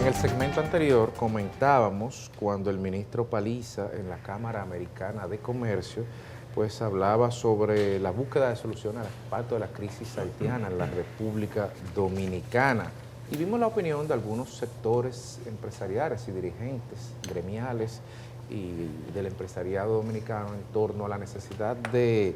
En el segmento anterior comentábamos cuando el ministro Paliza en la Cámara Americana de Comercio pues hablaba sobre la búsqueda de soluciones al impacto de la crisis haitiana en la República Dominicana. Y vimos la opinión de algunos sectores empresariales y dirigentes gremiales y del empresariado dominicano en torno a la necesidad de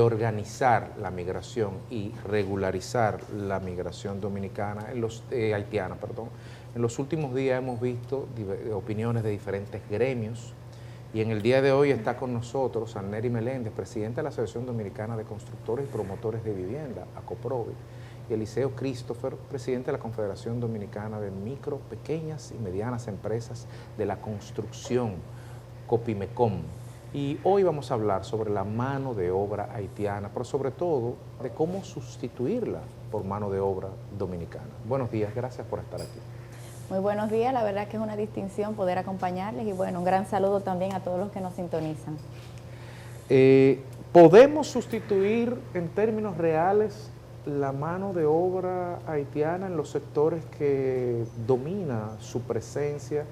organizar la migración y regularizar la migración dominicana, haitiana, perdón. En los últimos días hemos visto opiniones de diferentes gremios y en el día de hoy está con nosotros Anneri Meléndez, presidenta de la Asociación Dominicana de Constructores y Promotores de Vivienda, ACOPROVI, y Eliseo Christopher, presidente de la Confederación Dominicana de Micro, Pequeñas y Medianas Empresas de la Construcción, COPIMECOM. Y hoy vamos a hablar sobre la mano de obra haitiana, pero sobre todo de cómo sustituirla por mano de obra dominicana. Buenos días, gracias por estar aquí. Muy buenos días, la verdad que es una distinción poder acompañarles y bueno, un gran saludo también a todos los que nos sintonizan. ¿Podemos sustituir en términos reales la mano de obra haitiana en los sectores que domina su presencia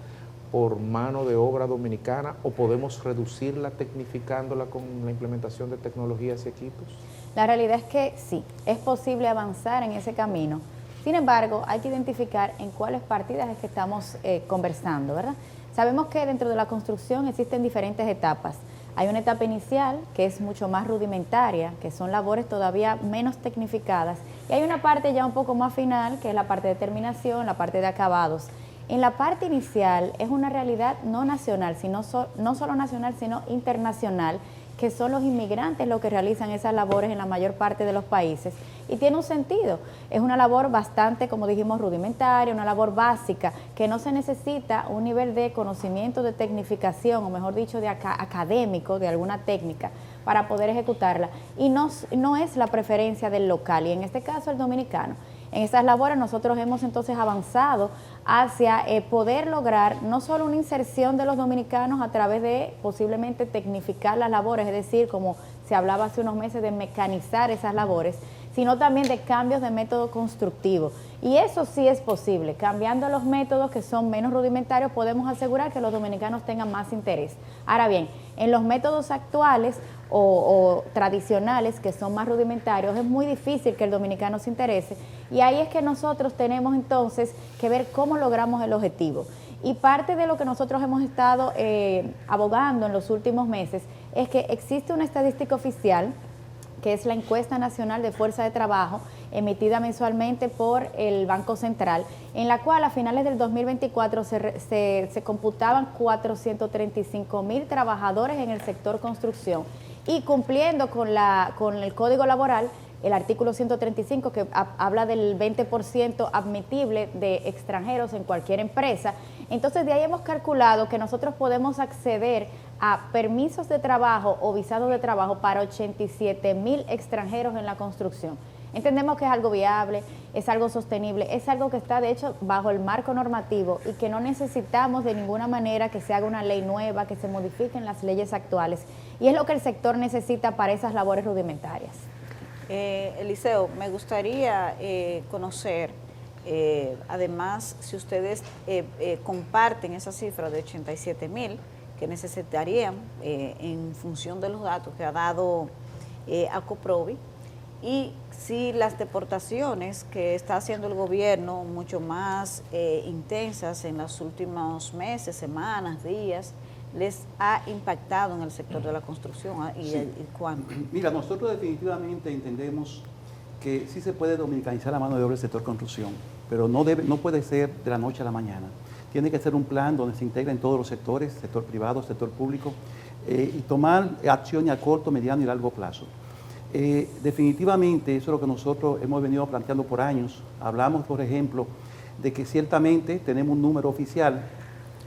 por mano de obra dominicana o podemos reducirla tecnificándola con la implementación de tecnologías y equipos? La realidad es que sí, es posible avanzar en ese camino. Sin embargo, hay que identificar en cuáles partidas es que estamos conversando, ¿verdad? Sabemos que dentro de la construcción existen diferentes etapas. Hay una etapa inicial que es mucho más rudimentaria, que son labores todavía menos tecnificadas, y hay una parte ya un poco más final, que es la parte de terminación, la parte de acabados. En la parte inicial es una realidad no nacional, no solo nacional, sino internacional, que son los inmigrantes los que realizan esas labores en la mayor parte de los países. Y tiene un sentido, es una labor bastante, como dijimos, rudimentaria, una labor básica, que no se necesita un nivel de conocimiento, de tecnificación, o mejor dicho, de académico, de alguna técnica, para poder ejecutarla. Y no es la preferencia del local, y en este caso el dominicano. En estas labores nosotros hemos entonces avanzado hacia poder lograr no solo una inserción de los dominicanos a través de posiblemente tecnificar las labores, es decir, como se hablaba hace unos meses de mecanizar esas labores, sino también de cambios de método constructivo. Y eso sí es posible. Cambiando los métodos que son menos rudimentarios, podemos asegurar que los dominicanos tengan más interés. Ahora bien, en los métodos actuales o tradicionales, que son más rudimentarios, es muy difícil que el dominicano se interese. Y ahí es que nosotros tenemos entonces que ver cómo logramos el objetivo. Y parte de lo que nosotros hemos estado abogando en los últimos meses es que existe una estadística oficial, que es la Encuesta Nacional de Fuerza de Trabajo, emitida mensualmente por el Banco Central, en la cual a finales del 2024 se computaban 435,000 trabajadores en el sector construcción, y cumpliendo con el Código Laboral, el artículo 135, que habla del 20% admitible de extranjeros en cualquier empresa. Entonces de ahí hemos calculado que nosotros podemos acceder a permisos de trabajo o visados de trabajo para 87,000 extranjeros en la construcción. Entendemos que es algo viable, es algo sostenible, es algo que está de hecho bajo el marco normativo y que no necesitamos de ninguna manera que se haga una ley nueva, que se modifiquen las leyes actuales. Y es lo que el sector necesita para esas labores rudimentarias. Eliseo, me gustaría conocer, además, si ustedes comparten esa cifra de 87,000 que necesitarían en función de los datos que ha dado ACOPROVI, y si las deportaciones que está haciendo el gobierno mucho más intensas en los últimos meses, semanas, días, les ha impactado en el sector de la construcción y cuándo. Mira, nosotros definitivamente entendemos que sí se puede dominicanizar la mano de obra del sector construcción, pero no puede ser de la noche a la mañana. Tiene que ser un plan donde se integren todos los sectores, sector privado, sector público, y tomar acciones a corto, mediano y largo plazo. Definitivamente eso es lo que nosotros hemos venido planteando por años. Hablamos, por ejemplo, de que ciertamente tenemos un número oficial,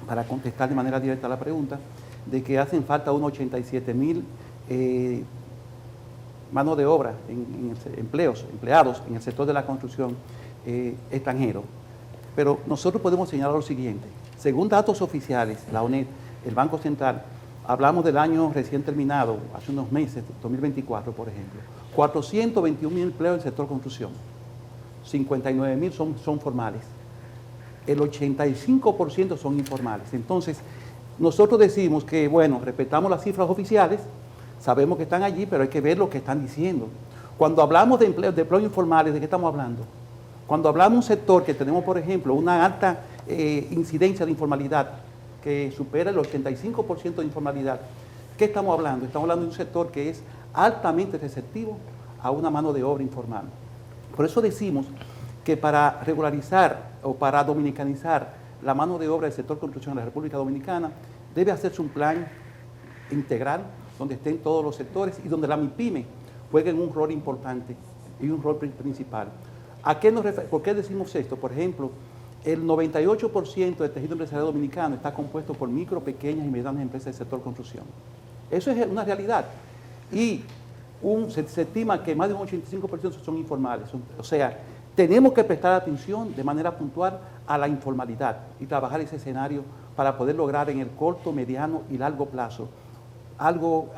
para contestar de manera directa a la pregunta, de que hacen falta unos 87,000 mano de obra, empleados en el sector de la construcción extranjeros. Pero nosotros podemos señalar lo siguiente: según datos oficiales, la ONED, el Banco Central, hablamos del año recién terminado, hace unos meses, 2024 por ejemplo, 421,000 empleos en el sector construcción, 59,000 son formales. el 85% son informales. Entonces, nosotros decimos que, bueno, respetamos las cifras oficiales, sabemos que están allí, pero hay que ver lo que están diciendo. Cuando hablamos de empleos informales, ¿de qué estamos hablando? Cuando hablamos de un sector que tenemos, por ejemplo, una alta incidencia de informalidad, que supera el 85% de informalidad, ¿qué estamos hablando? Estamos hablando de un sector que es altamente receptivo a una mano de obra informal. Por eso decimos que para regularizar o para dominicanizar la mano de obra del sector construcción en la República Dominicana, debe hacerse un plan integral donde estén todos los sectores y donde la MIPYME juegue un rol importante y un rol principal. ¿Por qué decimos esto? Por ejemplo, el 98% del tejido empresarial dominicano está compuesto por micro, pequeñas y medianas empresas del sector construcción. Eso es una realidad. Y se estima que más de un 85% son informales. O sea, tenemos que prestar atención de manera puntual a la informalidad y trabajar ese escenario para poder lograr en el corto, mediano y largo plazo algo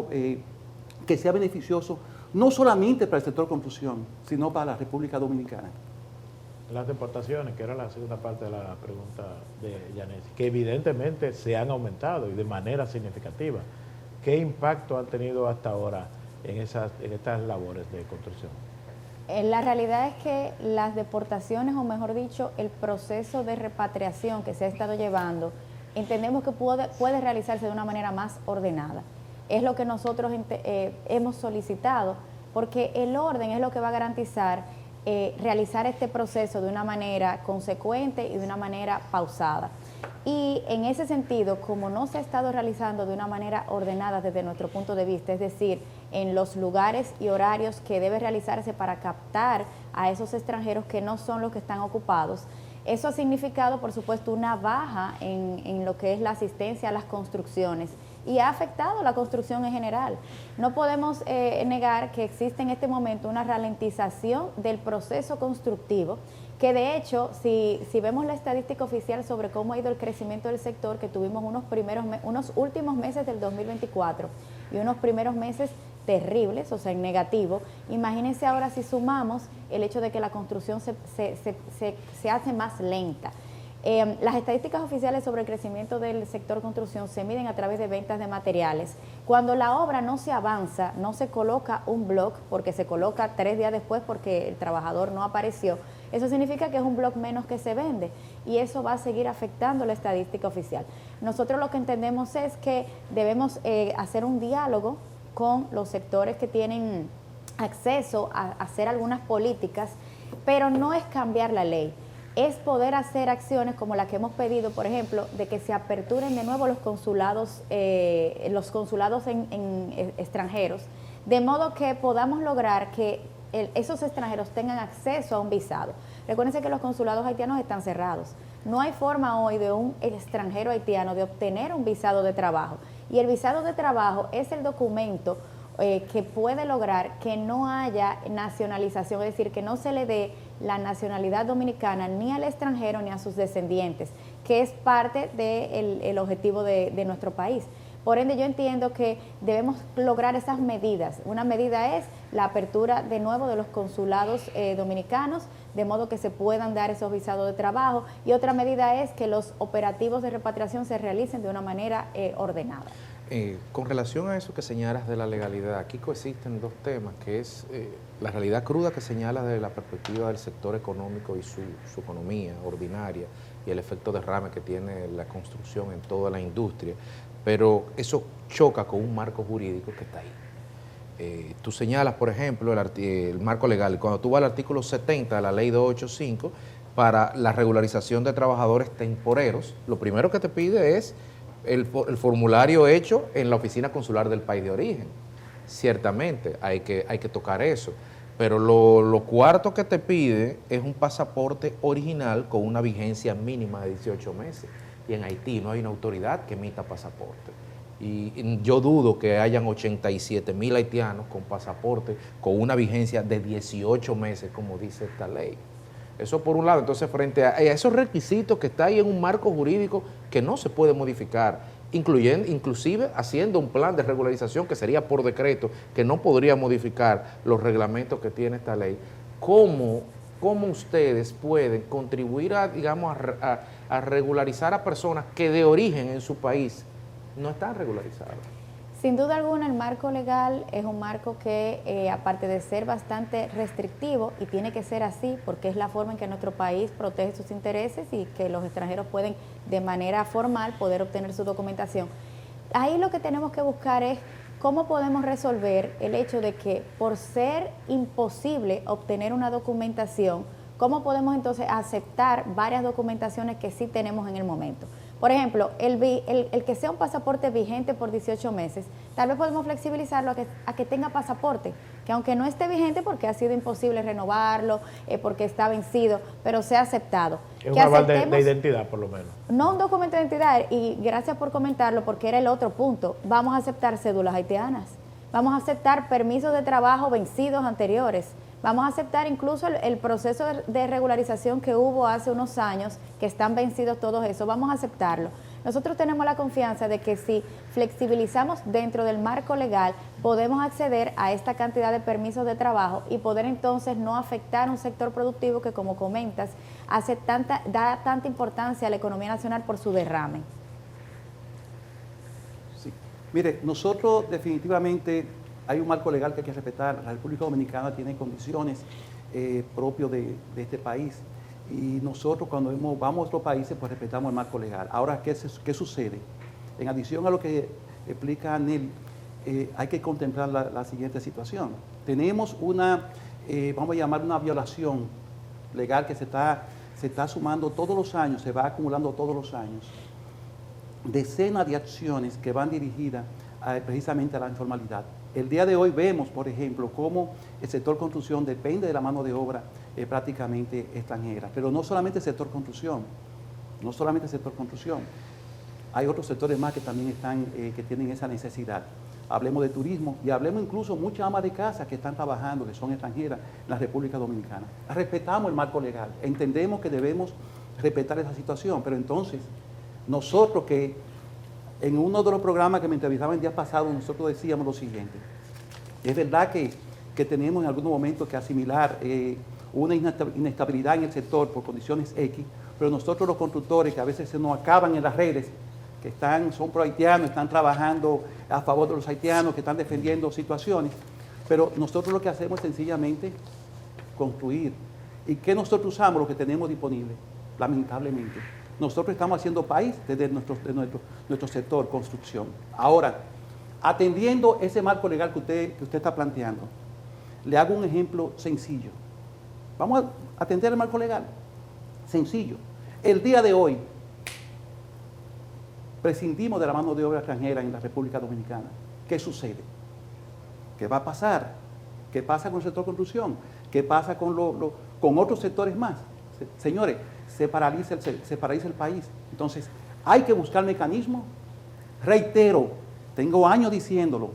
que sea beneficioso no solamente para el sector construcción, sino para la República Dominicana. Las deportaciones, que era la segunda parte de la pregunta de Yanesi, que evidentemente se han aumentado y de manera significativa. ¿Qué impacto han tenido hasta ahora en estas labores de construcción? La realidad es que las deportaciones, o mejor dicho, el proceso de repatriación que se ha estado llevando, entendemos que puede realizarse de una manera más ordenada. Es lo que nosotros hemos solicitado, porque el orden es lo que va a garantizar realizar este proceso de una manera consecuente y de una manera pausada. Y en ese sentido, como no se ha estado realizando de una manera ordenada desde nuestro punto de vista, es decir, en los lugares y horarios que debe realizarse para captar a esos extranjeros que no son los que están ocupados, eso ha significado, por supuesto, una baja en lo que es la asistencia a las construcciones y ha afectado la construcción en general. No podemos negar que existe en este momento una ralentización del proceso constructivo, que de hecho, si vemos la estadística oficial sobre cómo ha ido el crecimiento del sector, que tuvimos unos últimos meses del 2024 y unos primeros meses terribles, o sea, en negativo, imagínense ahora si sumamos el hecho de que la construcción se hace más lenta. Las estadísticas oficiales sobre el crecimiento del sector construcción se miden a través de ventas de materiales. Cuando la obra no se avanza, no se coloca un block, porque se coloca 3 días después porque el trabajador no apareció, eso significa que es un block menos que se vende y eso va a seguir afectando la estadística oficial. Nosotros lo que entendemos es que debemos hacer un diálogo con los sectores que tienen acceso a hacer algunas políticas, pero no es cambiar la ley. Es poder hacer acciones como la que hemos pedido, por ejemplo, de que se aperturen de nuevo los consulados en extranjeros, de modo que podamos lograr que esos extranjeros tengan acceso a un visado. Recuérdense que los consulados haitianos están cerrados. No hay forma hoy de un extranjero haitiano de obtener un visado de trabajo. Y el visado de trabajo es el documento que puede lograr que no haya nacionalización, es decir, que no se le dé la nacionalidad dominicana ni al extranjero ni a sus descendientes, que es parte del objetivo de nuestro país. Por ende, yo entiendo que debemos lograr esas medidas. Una medida es la apertura de nuevo de los consulados dominicanos, de modo que se puedan dar esos visados de trabajo, y otra medida es que los operativos de repatriación se realicen de una manera ordenada. Con relación a eso que señalas de la legalidad, aquí coexisten dos temas, que es la realidad cruda que señalas desde la perspectiva del sector económico y su economía ordinaria y el efecto derrame que tiene la construcción en toda la industria, pero eso choca con un marco jurídico que está ahí. Tú señalas, por ejemplo, el marco legal, cuando tú vas al artículo 70 de la ley 285, para la regularización de trabajadores temporeros, lo primero que te pide es el formulario hecho en la oficina consular del país de origen. Ciertamente hay que tocar eso, pero lo cuarto que te pide es un pasaporte original con una vigencia mínima de 18 meses. Y en Haití no hay una autoridad que emita pasaporte. Y yo dudo que hayan 87,000 haitianos con pasaporte con una vigencia de 18 meses, como dice esta ley. Eso por un lado. Entonces, frente a esos requisitos que está ahí en un marco jurídico que no se puede modificar, inclusive haciendo un plan de regularización que sería por decreto, que no podría modificar los reglamentos que tiene esta ley, ¿cómo cómo ustedes pueden contribuir a, digamos, a regularizar a personas que de origen en su país no están regularizadas. Sin duda alguna, el marco legal es un marco que, aparte de ser bastante restrictivo, y tiene que ser así, porque es la forma en que nuestro país protege sus intereses y que los extranjeros pueden, de manera formal, poder obtener su documentación. Ahí lo que tenemos que buscar es cómo podemos resolver el hecho de que, por ser imposible obtener una documentación, cómo podemos entonces aceptar varias documentaciones que sí tenemos en el momento. Por ejemplo, el que sea un pasaporte vigente por 18 meses, tal vez podemos flexibilizarlo a que tenga pasaporte, que aunque no esté vigente porque ha sido imposible renovarlo, porque está vencido, pero sea aceptado. Es un aval de identidad, por lo menos. No un documento de identidad, y gracias por comentarlo, porque era el otro punto. Vamos a aceptar cédulas haitianas, vamos a aceptar permisos de trabajo vencidos anteriores, vamos a aceptar incluso el proceso de regularización que hubo hace unos años, que están vencidos todos esos, vamos a aceptarlo. Nosotros tenemos la confianza de que si flexibilizamos dentro del marco legal, podemos acceder a esta cantidad de permisos de trabajo y poder entonces no afectar un sector productivo que, como comentas, da tanta importancia a la economía nacional por su derrame. Sí. Mire, nosotros definitivamente hay un marco legal que hay que respetar. La República Dominicana tiene condiciones propias de este país. Y nosotros cuando vamos a otros países, pues respetamos el marco legal. Ahora, ¿qué sucede? En adición a lo que explica Anel, hay que contemplar la siguiente situación. Tenemos vamos a llamar una violación legal que se está sumando todos los años, se va acumulando todos los años. Decenas de acciones que van dirigidas precisamente a la informalidad. El día de hoy vemos, por ejemplo, cómo el sector construcción depende de la mano de obra prácticamente extranjera. Pero no solamente el sector construcción, hay otros sectores más que también que tienen esa necesidad. Hablemos de turismo y hablemos incluso muchas amas de casa que están trabajando, que son extranjeras en la República Dominicana. Respetamos el marco legal, entendemos que debemos respetar esa situación, pero entonces nosotros que en uno de los programas que me entrevistaban el día pasado, nosotros decíamos lo siguiente: es verdad que tenemos en algunos momentos que asimilar una inestabilidad en el sector por condiciones X, pero nosotros los constructores que a veces se nos acaban en las redes, que son pro-haitianos, están trabajando a favor de los haitianos, que están defendiendo situaciones, pero nosotros lo que hacemos es sencillamente construir. ¿Y qué nosotros usamos? Lo que tenemos disponible, lamentablemente. Nosotros estamos haciendo país desde nuestro sector, construcción. Ahora, atendiendo ese marco legal que usted está planteando, le hago un ejemplo sencillo. Vamos a atender el marco legal. Sencillo. El día de hoy, prescindimos de la mano de obra extranjera en la República Dominicana. ¿Qué sucede? ¿Qué va a pasar? ¿Qué pasa con el sector construcción? ¿Qué pasa con otros sectores más? Señores, se paraliza el país. Entonces, hay que buscar mecanismos. Reitero, tengo años diciéndolo,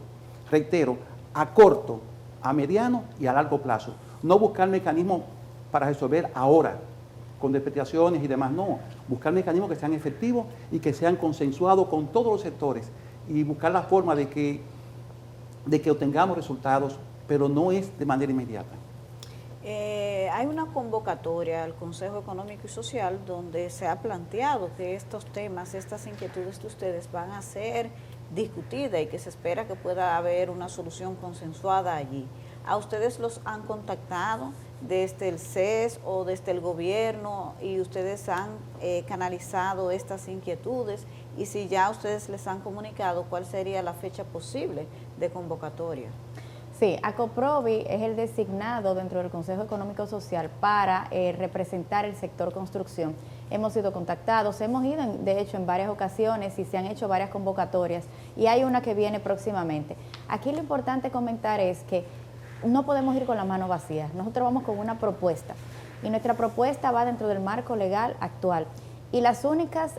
reitero, a corto, a mediano y a largo plazo. No buscar mecanismos para resolver ahora, con depreciaciones y demás, no. Buscar mecanismos que sean efectivos y que sean consensuados con todos los sectores y buscar la forma de que obtengamos resultados, pero no es de manera inmediata. Hay una convocatoria al Consejo Económico y Social donde se ha planteado que estos temas, estas inquietudes de ustedes van a ser discutidas y que se espera que pueda haber una solución consensuada allí. ¿A ustedes los han contactado desde el CES o desde el gobierno y ustedes han canalizado estas inquietudes? Y si ya ustedes les han comunicado, ¿cuál sería la fecha posible de convocatoria? Sí, ACOPROVI es el designado dentro del Consejo Económico Social para representar el sector construcción. Hemos sido contactados, hemos ido de hecho en varias ocasiones y se han hecho varias convocatorias y hay una que viene próximamente. Aquí lo importante comentar es que no podemos ir con la mano vacía, nosotros vamos con una propuesta y nuestra propuesta va dentro del marco legal actual. Y las únicas,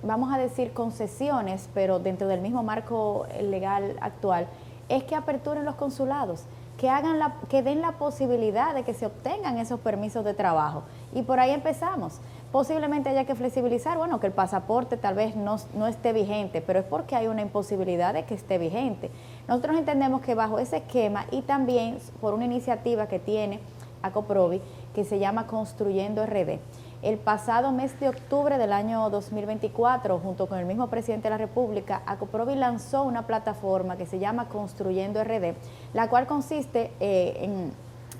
vamos a decir, concesiones, pero dentro del mismo marco legal actual, es que aperturen los consulados, que den la posibilidad de que se obtengan esos permisos de trabajo. Y por ahí empezamos. Posiblemente haya que flexibilizar, bueno, que el pasaporte tal vez no esté vigente, pero es porque hay una imposibilidad de que esté vigente. Nosotros entendemos que bajo ese esquema y también por una iniciativa que tiene ACOPROVI, que se llama Construyendo RD. El pasado mes de octubre del año 2024, junto con el mismo presidente de la República, ACOPROVI lanzó una plataforma que se llama Construyendo RD, la cual consiste en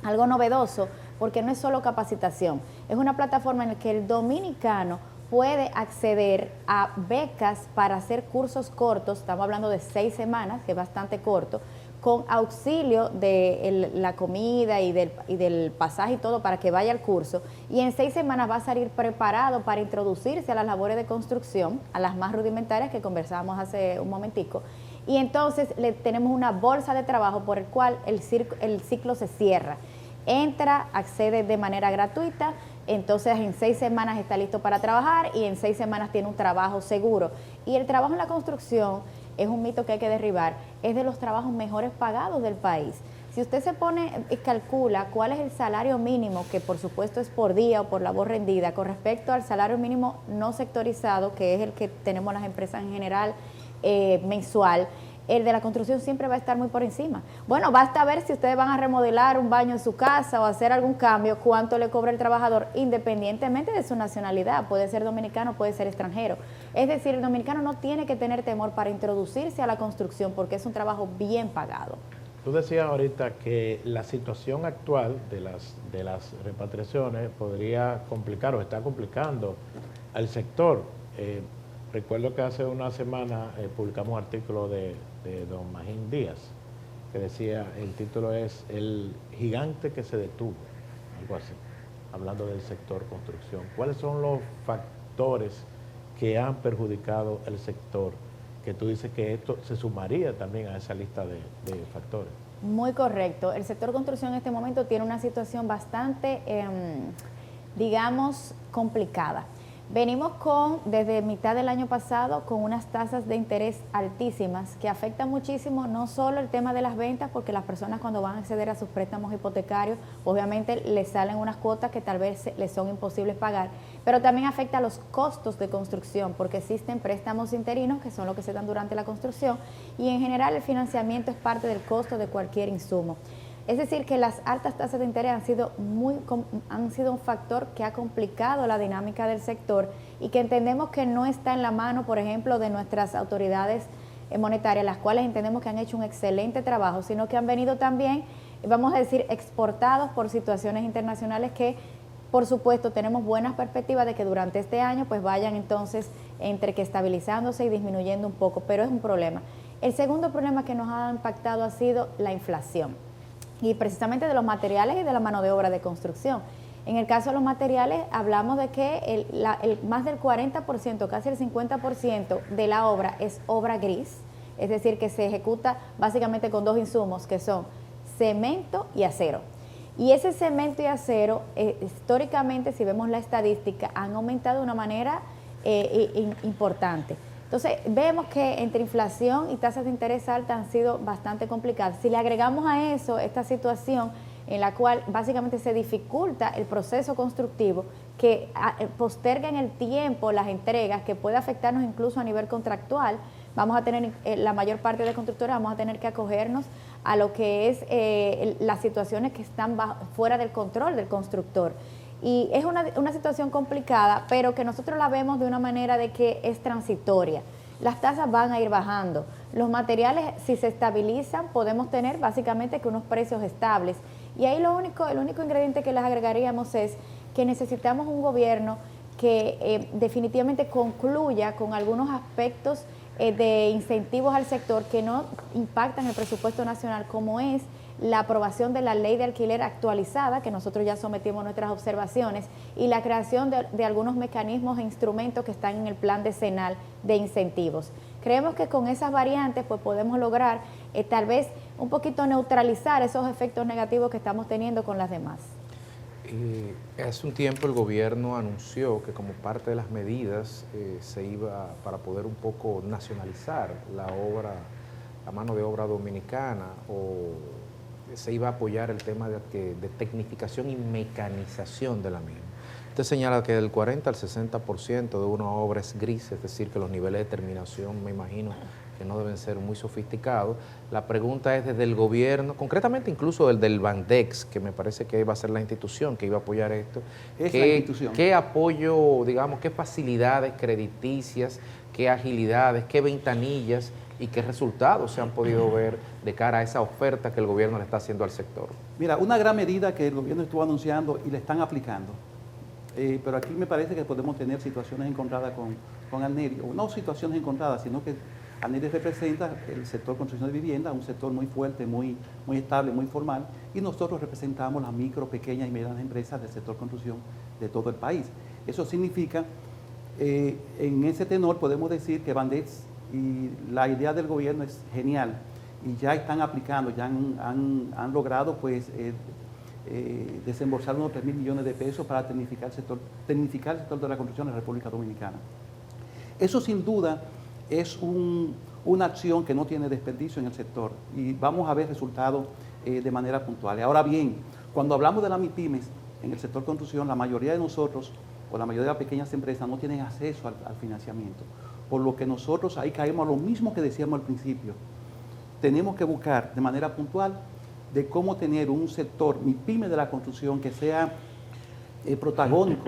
algo novedoso, porque no es solo capacitación, es una plataforma en la que el dominicano puede acceder a becas para hacer cursos cortos, estamos hablando de 6 semanas, que es bastante corto, con auxilio de la comida y del pasaje y todo para que vaya al curso, y en 6 semanas va a salir preparado para introducirse a las labores de construcción, a las más rudimentarias que conversábamos hace un momentico, y entonces le tenemos una bolsa de trabajo por el cual el ciclo se cierra. Entra, accede de manera gratuita, entonces en 6 semanas está listo para trabajar y en 6 semanas tiene un trabajo seguro. Y el trabajo en la construcción es un mito que hay que derribar, es de los trabajos mejores pagados del país. Si usted se pone y calcula cuál es el salario mínimo, que por supuesto es por día o por labor rendida, con respecto al salario mínimo no sectorizado, que es el que tenemos las empresas en general mensual, el de la construcción siempre va a estar muy por encima. Bueno, basta ver si ustedes van a remodelar un baño en su casa o hacer algún cambio, cuánto le cobra el trabajador, independientemente de su nacionalidad. Puede ser dominicano, puede ser extranjero. Es decir, el dominicano no tiene que tener temor para introducirse a la construcción porque es un trabajo bien pagado. Tú decías ahorita que la situación actual de las repatriaciones podría complicar o está complicando al sector. Recuerdo que hace una semana publicamos un artículo de don Magín Díaz, que decía, el título es El gigante que se detuvo, algo así, hablando del sector construcción. ¿Cuáles son los factores que han perjudicado el sector? Que tú dices que esto se sumaría también a esa lista de factores. Muy correcto. El sector construcción en este momento tiene una situación bastante, digamos, complicada. Venimos desde mitad del año pasado, con unas tasas de interés altísimas que afectan muchísimo no solo el tema de las ventas, porque las personas cuando van a acceder a sus préstamos hipotecarios, obviamente les salen unas cuotas que tal vez les son imposibles pagar, pero también afecta a los costos de construcción, porque existen préstamos interinos que son los que se dan durante la construcción, y en general el financiamiento es parte del costo de cualquier insumo. Es decir, que las altas tasas de interés han sido un factor que ha complicado la dinámica del sector y que entendemos que no está en la mano, por ejemplo, de nuestras autoridades monetarias, las cuales entendemos que han hecho un excelente trabajo, sino que han venido también, vamos a decir, exportados por situaciones internacionales que, por supuesto, tenemos buenas perspectivas de que durante este año pues vayan entonces entre que estabilizándose y disminuyendo un poco, pero es un problema. El segundo problema que nos ha impactado ha sido la inflación, y precisamente de los materiales y de la mano de obra de construcción. En el caso de los materiales, hablamos de que más del 40%, casi el 50% de la obra es obra gris, es decir, que se ejecuta básicamente con 2 insumos, que son cemento y acero. Y ese cemento y acero, históricamente, si vemos la estadística, han aumentado de una manera importante. Entonces, vemos que entre inflación y tasas de interés altas han sido bastante complicadas. Si le agregamos a eso esta situación en la cual básicamente se dificulta el proceso constructivo, que posterga en el tiempo las entregas, que puede afectarnos incluso a nivel contractual, vamos a tener, la mayor parte de constructores vamos a tener que acogernos a lo que es las situaciones que están fuera del control del constructor. Y es una situación complicada, pero que nosotros la vemos de una manera de que es transitoria. Las tasas van a ir bajando. Los materiales, si se estabilizan, podemos tener básicamente que unos precios estables. Y ahí el único ingrediente que les agregaríamos es que necesitamos un gobierno que definitivamente concluya con algunos aspectos de incentivos al sector que no impactan el presupuesto nacional, como es la aprobación de la ley de alquiler actualizada, que nosotros ya sometimos nuestras observaciones, y la creación de algunos mecanismos e instrumentos que están en el plan decenal de incentivos. Creemos que con esas variantes pues podemos lograr tal vez un poquito neutralizar esos efectos negativos que estamos teniendo con las demás. Hace un tiempo el gobierno anunció que como parte de las medidas se iba, para poder un poco nacionalizar la mano de obra dominicana, o se iba a apoyar el tema de tecnificación y mecanización de la misma. Usted señala que del 40 al 60% de una obra es gris, es decir, que los niveles de terminación, me imagino, que no deben ser muy sofisticados. La pregunta es desde el gobierno, concretamente incluso el del Bandex, que me parece que iba a ser la institución que iba a apoyar esto. Es la institución. ¿Qué apoyo, digamos, qué facilidades crediticias, qué agilidades, qué ventanillas y qué resultados se han podido ver de cara a esa oferta que el gobierno le está haciendo al sector? Mira, una gran medida que el gobierno estuvo anunciando y le están aplicando, pero aquí me parece que podemos tener situaciones encontradas con ANERI, o no situaciones encontradas, sino que ANERI representa el sector construcción de vivienda, un sector muy fuerte, muy estable, muy formal, y nosotros representamos las micro, pequeñas y medianas empresas del sector construcción de todo el país. Eso significa, en ese tenor podemos decir que Bandex y la idea del gobierno es genial, y ya están aplicando, ya han logrado pues desembolsar unos 3.000 millones de pesos para tecnificar el sector de la construcción en la República Dominicana. Eso sin duda es una acción que no tiene desperdicio en el sector y vamos a ver resultados de manera puntual. Ahora bien, cuando hablamos de las MIPYMES en el sector construcción, la mayoría de nosotros o la mayoría de las pequeñas empresas no tienen acceso al financiamiento, por lo que nosotros ahí caemos a lo mismo que decíamos al principio. Tenemos que buscar de manera puntual de cómo tener un sector MIPYME de la construcción que sea protagónico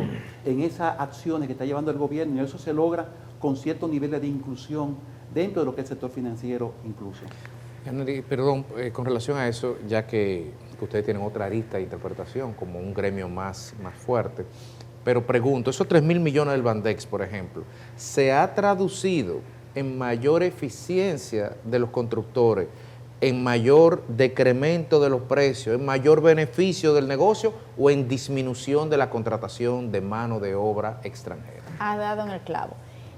en esas acciones que está llevando el gobierno, y eso se logra con ciertos niveles de inclusión dentro de lo que es el sector financiero incluso. Perdón, con relación a eso, ya que ustedes tienen otra arista de interpretación como un gremio más fuerte, pero pregunto, esos 3.000 millones del Bandex, por ejemplo, ¿se ha traducido en mayor eficiencia de los constructores, en mayor decremento de los precios, en mayor beneficio del negocio o en disminución de la contratación de mano de obra extranjera? Ha dado en el clavo.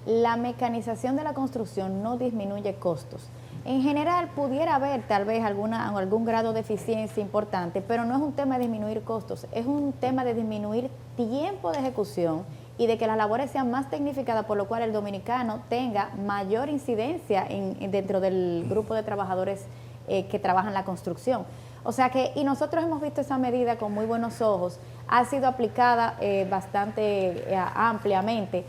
La mecanización de la construcción no disminuye costos. En general pudiera haber tal vez algún grado de eficiencia importante, pero no es un tema de disminuir costos, es un tema de disminuir tiempo de ejecución y de que las labores sean más tecnificadas, por lo cual el dominicano tenga mayor incidencia dentro del grupo de trabajadores que trabajan la construcción. O sea que, y nosotros hemos visto esa medida con muy buenos ojos, ha sido aplicada bastante ampliamente.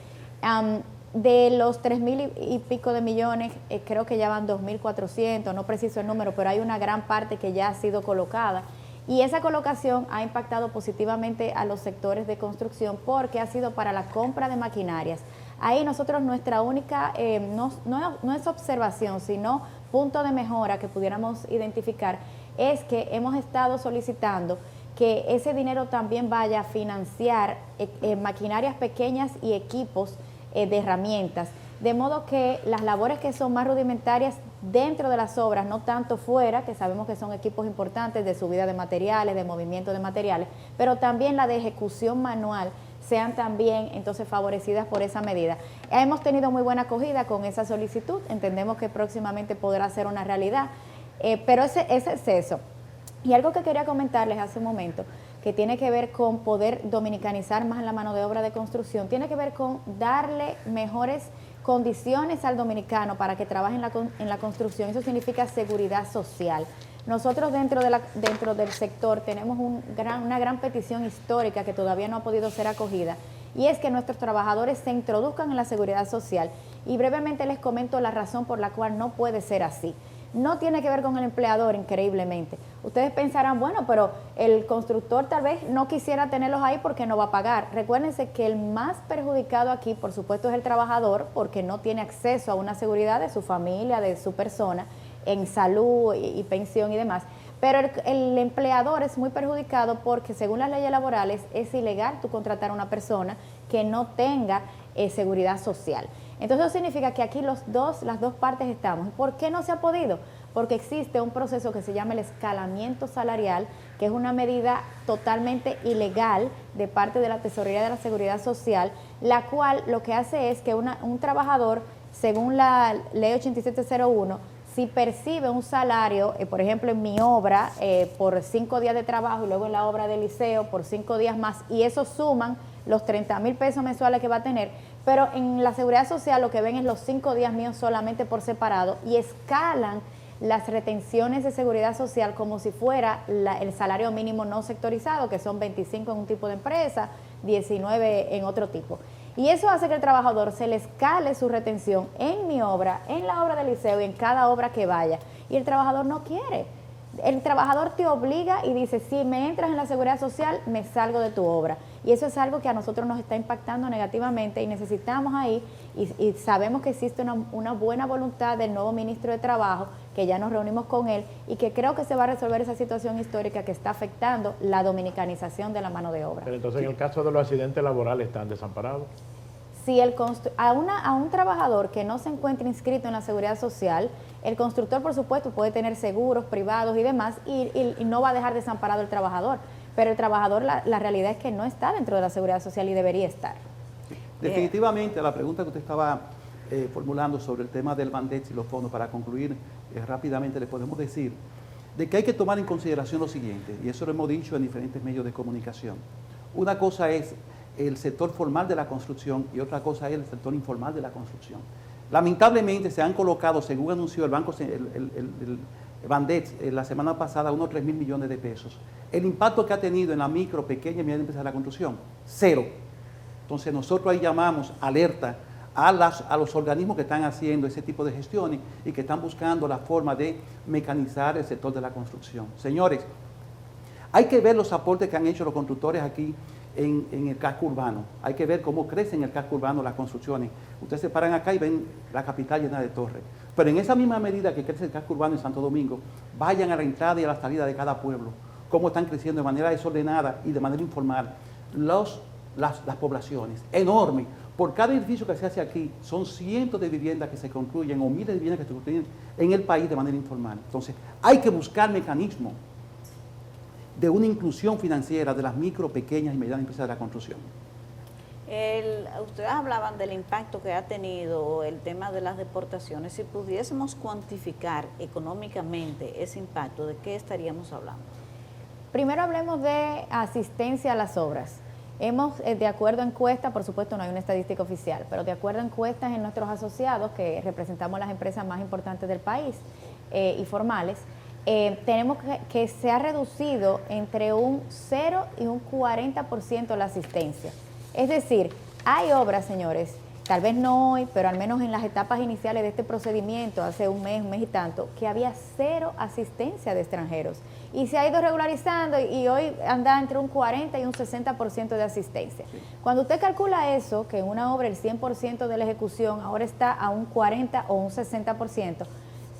De los 3.000 y pico de millones, creo que ya van 2.400, no preciso el número, pero hay una gran parte que ya ha sido colocada. Y esa colocación ha impactado positivamente a los sectores de construcción porque ha sido para la compra de maquinarias. Ahí nosotros nuestra única, no es observación, sino punto de mejora que pudiéramos identificar, es que hemos estado solicitando que ese dinero también vaya a financiar maquinarias pequeñas y equipos de herramientas, de modo que las labores que son más rudimentarias dentro de las obras, no tanto fuera, que sabemos que son equipos importantes de subida de materiales, de movimiento de materiales, pero también la de ejecución manual, sean también entonces favorecidas por esa medida. Hemos tenido muy buena acogida con esa solicitud, entendemos que próximamente podrá ser una realidad, pero ese es eso. Y algo que quería comentarles hace un momento, que tiene que ver con poder dominicanizar más la mano de obra de construcción, tiene que ver con darle mejores condiciones al dominicano para que trabaje en la construcción. Eso significa seguridad social. Nosotros dentro del sector tenemos una gran petición histórica que todavía no ha podido ser acogida, y es que nuestros trabajadores se introduzcan en la seguridad social. Y brevemente les comento la razón por la cual no puede ser así. No tiene que ver con el empleador, increíblemente. Ustedes pensarán, bueno, pero el constructor tal vez no quisiera tenerlos ahí porque no va a pagar. Recuérdense que el más perjudicado aquí, por supuesto, es el trabajador, porque no tiene acceso a una seguridad de su familia, de su persona, en salud y pensión y demás. Pero el empleador es muy perjudicado porque, según las leyes laborales, es ilegal tú contratar a una persona que no tenga seguridad social. Entonces eso significa que aquí las dos partes estamos. ¿Por qué no se ha podido? Porque existe un proceso que se llama el escalamiento salarial, que es una medida totalmente ilegal de parte de la Tesorería de la Seguridad Social, la cual lo que hace es que un trabajador, según la ley 8701, si percibe un salario, por ejemplo en mi obra, por 5 días de trabajo, y luego en la obra del liceo por 5 días más, y eso suman los 30.000 pesos mensuales que va a tener, pero en la Seguridad Social lo que ven es los 5 días míos solamente por separado, y escalan las retenciones de seguridad social como si fuera el salario mínimo no sectorizado, que son 25 en un tipo de empresa, 19 en otro tipo. Y eso hace que el trabajador se le escale su retención en mi obra, en la obra del liceo y en cada obra que vaya. Y el trabajador no quiere. El trabajador te obliga y dice, si me entras en la seguridad social, me salgo de tu obra. Y eso es algo que a nosotros nos está impactando negativamente y necesitamos ahí, y sabemos que existe una buena voluntad del nuevo ministro de Trabajo, que ya nos reunimos con él, y que creo que se va a resolver esa situación histórica que está afectando la dominicanización de la mano de obra. Pero entonces en el caso de los accidentes laborales están desamparados. Si a un trabajador que no se encuentre inscrito en la seguridad social, el constructor, por supuesto, puede tener seguros privados y demás, y no va a dejar desamparado el trabajador. Pero el trabajador, la realidad es que no está dentro de la seguridad social y debería estar. Sí. Definitivamente, la pregunta que usted estaba formulando sobre el tema del Bandex y los fondos, para concluir rápidamente, le podemos decir de que hay que tomar en consideración lo siguiente, y eso lo hemos dicho en diferentes medios de comunicación. Una cosa es el sector formal de la construcción y otra cosa es el sector informal de la construcción. Lamentablemente se han colocado, según anunció el Banco, el Bandex la semana pasada, unos 3.000 millones de pesos. El impacto que ha tenido en la micro, pequeña y mediana empresa de la construcción, cero. Entonces nosotros ahí llamamos alerta a los organismos que están haciendo ese tipo de gestiones y que están buscando la forma de mecanizar el sector de la construcción. Señores, hay que ver los aportes que han hecho los constructores aquí en el casco urbano. Hay que ver cómo crecen en el casco urbano las construcciones. Ustedes se paran acá y ven la capital llena de torres. Pero en esa misma medida que crece el casco urbano en Santo Domingo, vayan a la entrada y a la salida de cada pueblo, cómo están creciendo de manera desordenada y de manera informal las poblaciones. Enorme. Por cada edificio que se hace aquí, son cientos de viviendas que se construyen o miles de viviendas que se construyen en el país de manera informal. Entonces, hay que buscar mecanismos de una inclusión financiera de las micro, pequeñas y medianas empresas de la construcción. Ustedes hablaban del impacto que ha tenido el tema de las deportaciones. Si pudiésemos cuantificar económicamente ese impacto, ¿de qué estaríamos hablando? Primero hablemos de asistencia a las obras. Hemos, de acuerdo a encuestas, por supuesto no hay una estadística oficial, pero de acuerdo a encuestas en nuestros asociados, que representamos las empresas más importantes del país y formales, tenemos que se ha reducido entre un 0 y un 40% la asistencia. Es decir, hay obras, señores, tal vez no hoy, pero al menos en las etapas iniciales de este procedimiento, hace un mes y tanto, que había 0 asistencia de extranjeros. Y se ha ido regularizando y hoy anda entre un 40 y un 60% de asistencia. Cuando usted calcula eso, que en una obra el 100% de la ejecución ahora está a un 40 o un 60%,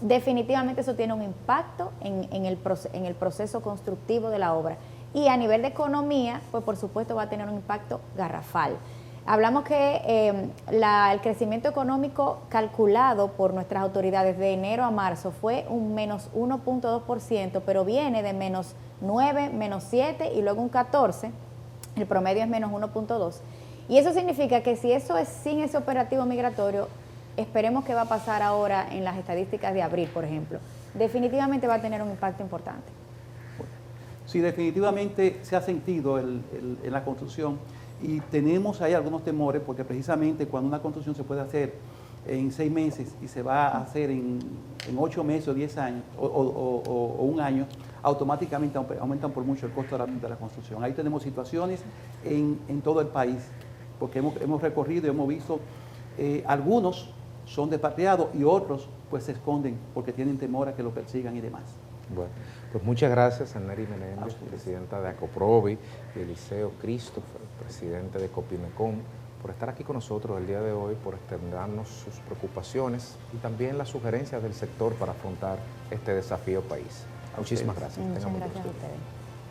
definitivamente eso tiene un impacto en el proceso constructivo de la obra. Y a nivel de economía, pues por supuesto va a tener un impacto garrafal. Hablamos que el crecimiento económico calculado por nuestras autoridades de enero a marzo fue un menos 1.2%, pero viene de menos 9, menos 7 y luego un 14. El promedio es menos 1.2. Y eso significa que si eso es sin ese operativo migratorio, esperemos que va a pasar ahora en las estadísticas de abril, por ejemplo. Definitivamente va a tener un impacto importante. Sí, definitivamente se ha sentido en la construcción y tenemos ahí algunos temores porque precisamente cuando una construcción se puede hacer en 6 meses y se va a hacer en 8 meses o 10 años o un año, automáticamente aumentan por mucho el costo de la construcción. Ahí tenemos situaciones en todo el país porque hemos recorrido y hemos visto algunos son despatriados y otros pues se esconden porque tienen temor a que lo persigan y demás. Bueno, pues muchas gracias a Neri Menéndez, presidenta de Acoprovi, y Eliseo Christopher, presidente de Copimecon, por estar aquí con nosotros el día de hoy, por extendernos sus preocupaciones y también las sugerencias del sector para afrontar este desafío país. Muchísimas gracias. Muchas gracias a ustedes.